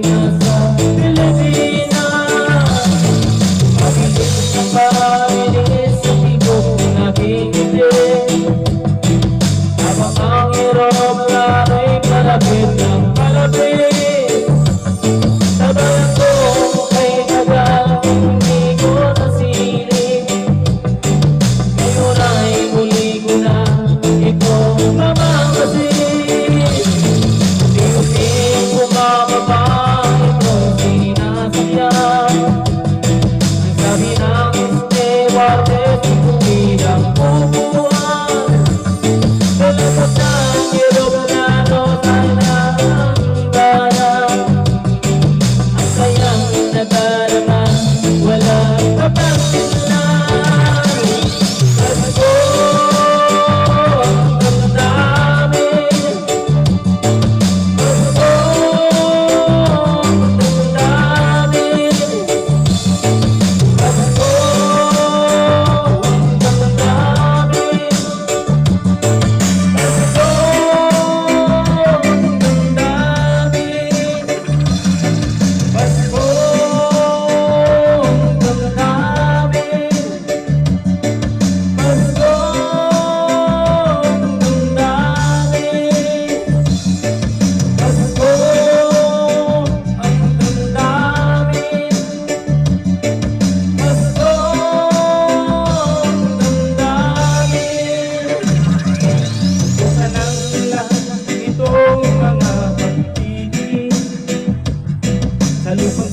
nasa Pilipinas. Mabilis na painis sa tibok na bigiti, habang ang aeroplano ay palapit ng palapit. Sabayan ko kay tagal, hindi ko nasilip. Ngayon ay muli ko na itong mamamasid. Unti-unting bumababa itong sinasakyan. Ang sabi ng stewardess, hindi lang bubuhan. Lalabas ng aeroplano sana ang bayan. Ang sayang nadarama, walang kapangkilan. Pasko, ang damdamin. Pasko, ang damdamin. Pasko, ang damdamin. Pasko, ang damdamin. Pasko, ang damdamin. Pasko, ang damdamin. Pasko, ang damdamin. Pasko, ang damdamin. Buka ng lahat itong mga pag-ibig sa lupang